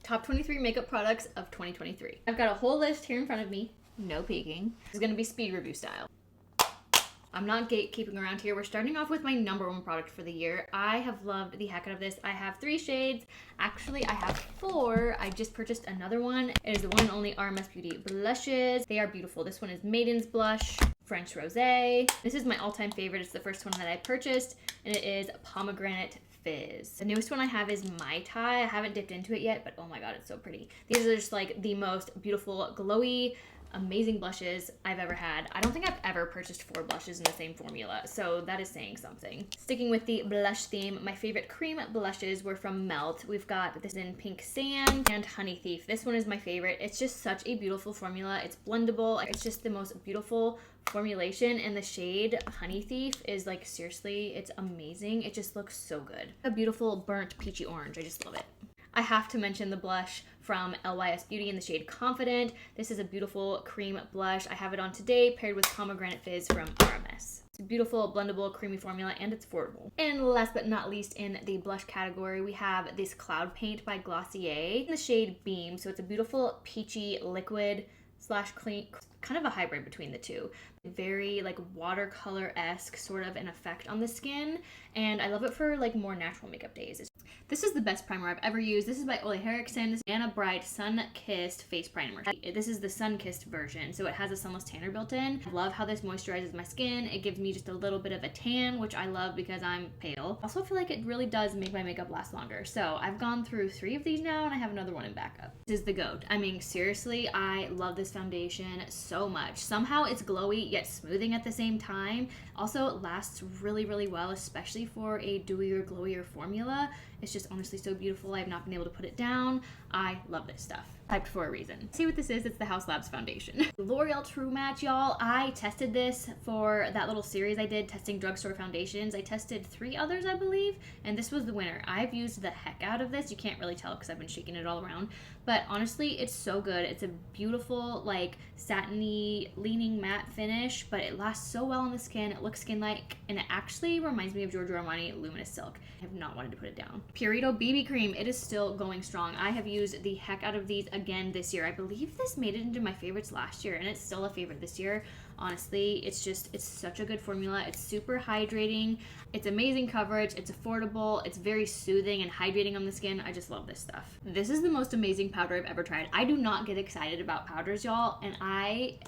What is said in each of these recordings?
Top 23 makeup products of 2023. I've got a whole list here in front of me. No peeking. This is gonna be speed review style. I'm not gatekeeping around here. We're starting off with my number one product for the year. I have loved the heck out of this. I have 3 shades. Actually, I have 4. I just purchased another one. It is the one and only RMS Beauty blushes. They are beautiful. This one is Maiden's Blush, French Rosé. This is my all-time favorite. It's the first one that I purchased, and it is Pomegranate Fizz. The newest one I have is Mai Tai. I haven't dipped into it yet, but oh my god, it's so pretty. These are just like the most beautiful, glowy, amazing blushes I've ever had. I don't think I've ever purchased 4 blushes in the same formula, so that is saying something. Sticking with the blush theme, my favorite cream blushes were from Melt. We've got this in Pink Sand and Honey Thief. This one is my favorite. It's just such a beautiful formula. It's blendable. It's just the most beautiful formulation, and the shade Honey Thief is like, seriously, it's amazing. It just looks so good. A beautiful burnt peachy orange. I just love it. I have to mention the blush from LYS Beauty in the shade Confident. This is a beautiful cream blush. I have it on today paired with Pomegranate Fizz from RMS. It's a beautiful, blendable, creamy formula, and it's affordable. And last but not least, in the blush category, we have this Cloud Paint by Glossier in the shade Beam. So it's a beautiful peachy liquid / clean, kind of a hybrid between the two. Very like watercolor-esque sort of an effect on the skin, and I love it for like more natural makeup days. This is the best primer I've ever used. This is by Ole Henriksen. This is Anna Bright Sun Kissed Face Primer. This is the Sun Kissed version, so it has a sunless tanner built in. I love how this moisturizes my skin. It gives me just a little bit of a tan, which I love because I'm pale. Also, I feel like it really does make my makeup last longer. So I've gone through 3 of these now, and I have another one in backup. This is the GOAT. I mean, seriously, I love this foundation so much. Somehow it's glowy yet smoothing at the same time. Also, it lasts really, really well, especially for a dewier, glowier formula. It's just honestly so beautiful. I have not been able to put it down. I love this stuff. Hyped for a reason. See what this is? It's the Haus Labs foundation. L'Oreal True Match, y'all. I tested this for that little series I did testing drugstore foundations. I tested 3 others, I believe, and this was the winner. I've used the heck out of this. You can't really tell because I've been shaking it all around, but honestly, it's so good. It's a beautiful, like, satiny, leaning matte finish, but it lasts so well on the skin. It looks skin-like, and it actually reminds me of Giorgio Armani Luminous Silk. I have not wanted to put it down. Purito BB Cream. It is still going strong. I have used the heck out of these again this year. I believe this made it into my favorites last year, and it's still a favorite this year. Honestly, it's such a good formula. It's super hydrating. It's amazing coverage. It's affordable. It's very soothing and hydrating on the skin. I just love this stuff. This is the most amazing powder I've ever tried. I do not get excited about powders, y'all, and I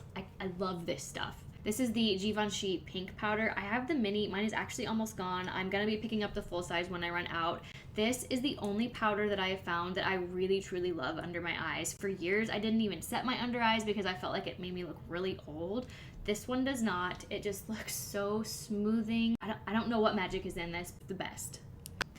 love this stuff. This is the Givenchy pink powder. I have the mini. Mine is actually almost gone. I'm gonna be picking up the full size when I run out. This is the only powder that I have found that I really, truly love under my eyes. For years, I didn't even set my under eyes because I felt like it made me look really old. This one does not. It just looks so smoothing. I don't know what magic is in this, but the best.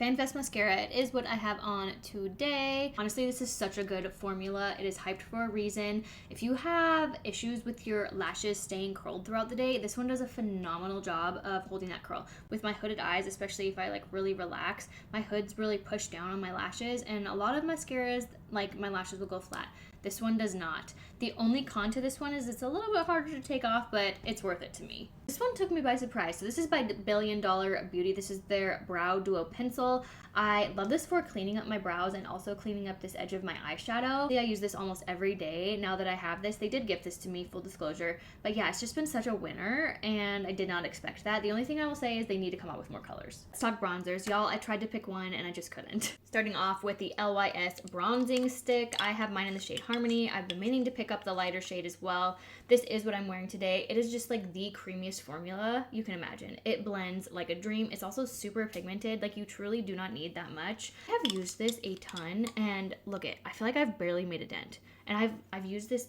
FanFest Mascara. It is what I have on today. Honestly, this is such a good formula. It is hyped for a reason. If you have issues with your lashes staying curled throughout the day, this one does a phenomenal job of holding that curl. With my hooded eyes, especially if I like really relax, my hoods really push down on my lashes, and a lot of mascaras, like, my lashes will go flat. This one does not. The only con to this one is it's a little bit harder to take off, but it's worth it to me. This one took me by surprise. So this is by Billion Dollar Beauty. This is their Brow Duo Pencil. I love this for cleaning up my brows and also cleaning up this edge of my eyeshadow. I use this almost every day now that I have this. They did gift this to me, full disclosure. But yeah, it's just been such a winner, and I did not expect that. The only thing I will say is they need to come out with more colors. Let's talk bronzers. Y'all, I tried to pick one and I just couldn't. Starting off with the LYS Bronzing Stick. I have mine in the shade Harmony. I've been meaning to pick up the lighter shade as well. This is what I'm wearing today. It is just like the creamiest formula you can imagine. It blends like a dream. It's also super pigmented. Like, you truly do not need that much. I have used this a ton, and look it, I feel like I've barely made a dent. And I've used this,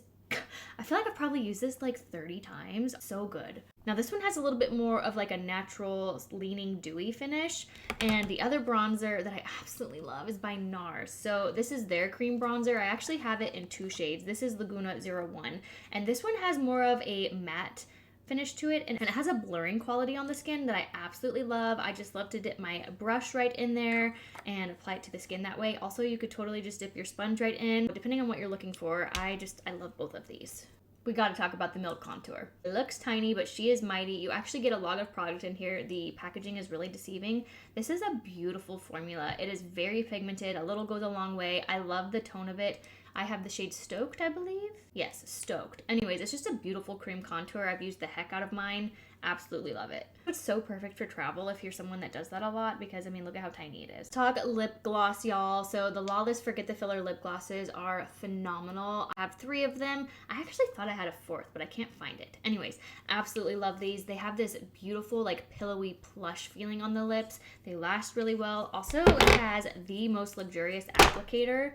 I feel like I've probably used this like 30 times. So good. Now this one has a little bit more of like a natural leaning dewy finish, and the other bronzer that I absolutely love is by NARS. So this is their cream bronzer. I actually have it in 2 shades. This is Laguna 01, and this one has more of a matte finish to it, and it has a blurring quality on the skin that I absolutely love. I just love to dip my brush right in there and apply it to the skin that way. Also, you could totally just dip your sponge right in. Depending on what you're looking for, I love both of these. we got to talk about the Milk Contour. It looks tiny, but she is mighty. You actually get a lot of product in here. The packaging is really deceiving. This is a beautiful formula. It is very pigmented. A little goes a long way. I love the tone of it. I have the shade Stoked, I believe. Yes, Stoked. Anyways, it's just a beautiful cream contour. I've used the heck out of mine. Absolutely love it. It's so perfect for travel if you're someone that does that a lot because, I mean, look at how tiny it is. Talk lip gloss, y'all. So the Lawless Forget the Filler lip glosses are phenomenal. I have 3 of them. I actually thought I had a 4th, but I can't find it. Anyways, absolutely love these. They have this beautiful, like, pillowy plush feeling on the lips. They last really well. Also, it has the most luxurious applicator.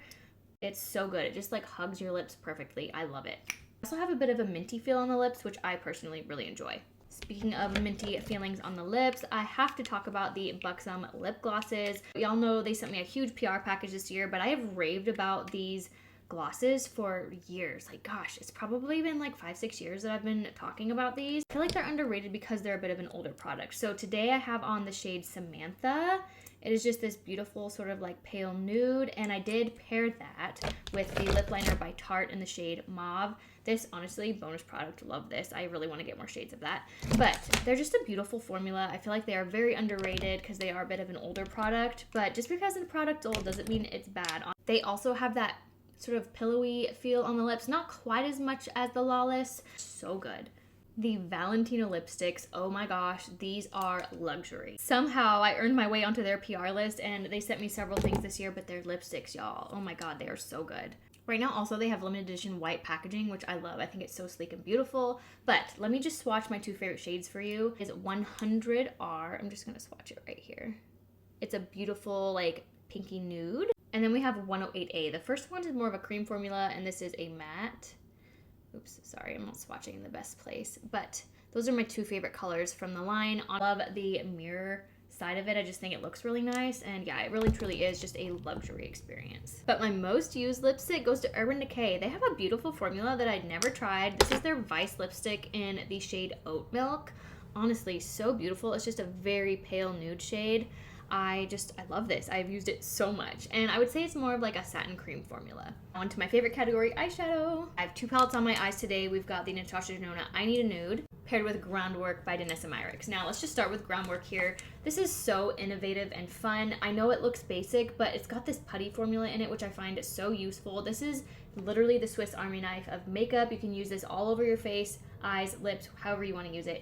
It's so good. It just like hugs your lips perfectly. I love it. I also have a bit of a minty feel on the lips, which I personally really enjoy. Speaking of minty feelings on the lips, I have to talk about the Buxom lip glosses. Y'all know they sent me a huge PR package this year, but I have raved about these glosses for years. Like, gosh, it's probably been like 5-6 years that I've been talking about these. I feel like they're underrated because they're a bit of an older product. So today I have on the shade Samantha. It is just this beautiful sort of like pale nude, and I did pair that with the lip liner by Tarte in the shade Mauve. This, honestly, bonus product, love this. I really want to get more shades of that. But they're just a beautiful formula. I feel like they are very underrated because they are a bit of an older product, but just because the product's old doesn't mean it's bad. They also have that sort of pillowy feel on the lips, not quite as much as the Lawless. So good. The Valentino lipsticks, oh my gosh, these are luxury. Somehow I earned my way onto their PR list and they sent me several things this year, but their lipsticks, y'all, oh my god, they are so good. Right now also they have limited edition white packaging, which I love. I think it's so sleek and beautiful. But let me just swatch my 2 favorite shades for you. Is 100R, I'm just gonna swatch it right here. It's a beautiful like pinky nude. And then we have 108A. The first one is more of a cream formula and this is a matte. Oops, sorry, I'm not swatching in the best place. But those are my 2 favorite colors from the line. I love the mirror side of it. I just think it looks really nice. And yeah, it really truly is just a luxury experience. But my most used lipstick goes to Urban Decay. They have a beautiful formula that I'd never tried. This is their Vice lipstick in the shade Oat Milk. Honestly, so beautiful. It's just a very pale nude shade. I love this. I've used it so much. And I would say it's more of like a satin cream formula. On to my favorite category, eyeshadow. I have 2 palettes on my eyes today. We've got the Natasha Denona I Need a Nude paired with Groundwork by Danessa Myricks. Now let's just start with Groundwork here. This is so innovative and fun. I know it looks basic, but it's got this putty formula in it, which I find is so useful. This is literally the Swiss Army knife of makeup. You can use this all over your face, eyes, lips, however you want to use it.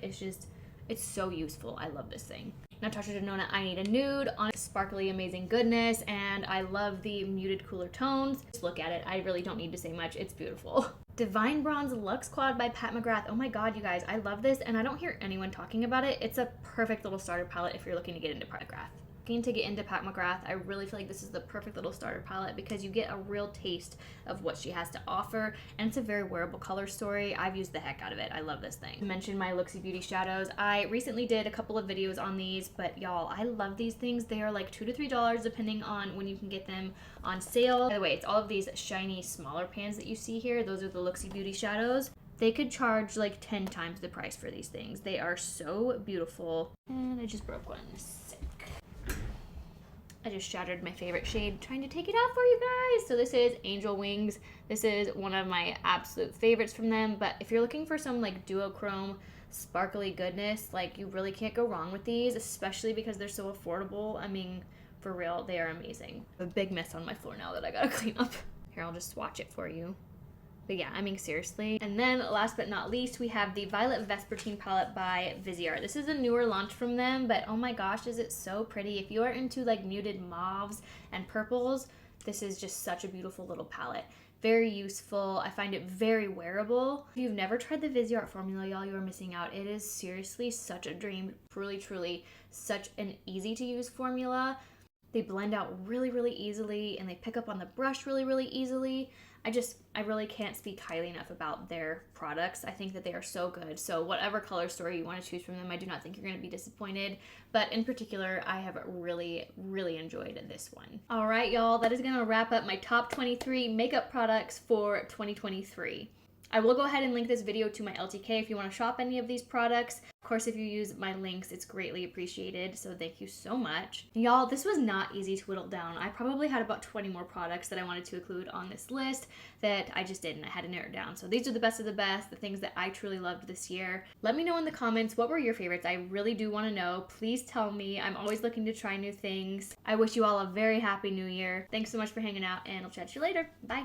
It's so useful. I love this thing. Natasha Denona I Need a Nude on sparkly amazing goodness, and I love the muted cooler tones. Just look at it. I really don't need to say much. It's beautiful. Divine Bronze Luxe Quad by Pat McGrath. Oh my god, you guys, I love this and I don't hear anyone talking about it. It's a perfect little starter palette if you're looking to get into Pat McGrath. Looking to get into Pat McGrath, I really feel like this is the perfect little starter palette because you get a real taste of what she has to offer, and it's a very wearable color story. I've used the heck out of it. I love this thing. I mentioned my Luxie Beauty shadows. I recently did a couple of videos on these, but y'all, I love these things. They are like $2 to $3 depending on when you can get them on sale. By the way, it's all of these shiny smaller pans that you see here. Those are the Luxie Beauty shadows. They could charge like 10 times the price for these things. They are so beautiful. And I just broke one. Sick. I just shattered my favorite shade trying to take it out for you guys. So this is Angel Wings. This is one of my absolute favorites from them. But if you're looking for some like duochrome sparkly goodness, like you really can't go wrong with these, especially because they're so affordable. I mean, for real, they are amazing. A big mess on my floor now that I gotta clean up. Here, I'll just swatch it for you. But yeah, I mean, seriously. And then last but not least, we have the Violet Vespertine palette by Viseart. This is a newer launch from them, but oh my gosh, is it so pretty. If you are into like muted mauves and purples, this is just such a beautiful little palette. Very useful. I find it very wearable. If you've never tried the Viseart formula, y'all, you are missing out. It is seriously such a dream. Truly, truly such an easy to use formula. They blend out really, really easily and they pick up on the brush really, really easily. I really can't speak highly enough about their products. I think that they are so good. So whatever color story you want to choose from them, I do not think you're going to be disappointed. But in particular, I have really, really enjoyed this one. All right, y'all, that is going to wrap up my top 23 makeup products for 2023. I will go ahead and link this video to my LTK if you want to shop any of these products. Of course, if you use my links, it's greatly appreciated, so thank you so much. Y'all, this was not easy to whittle down. I probably had about 20 more products that I wanted to include on this list that I just didn't. I had to narrow it down. So these are the best of the best, the things that I truly loved this year. Let me know in the comments, what were your favorites? I really do want to know. Please tell me. I'm always looking to try new things. I wish you all a very happy new year. Thanks so much for hanging out, and I'll chat to you later. Bye.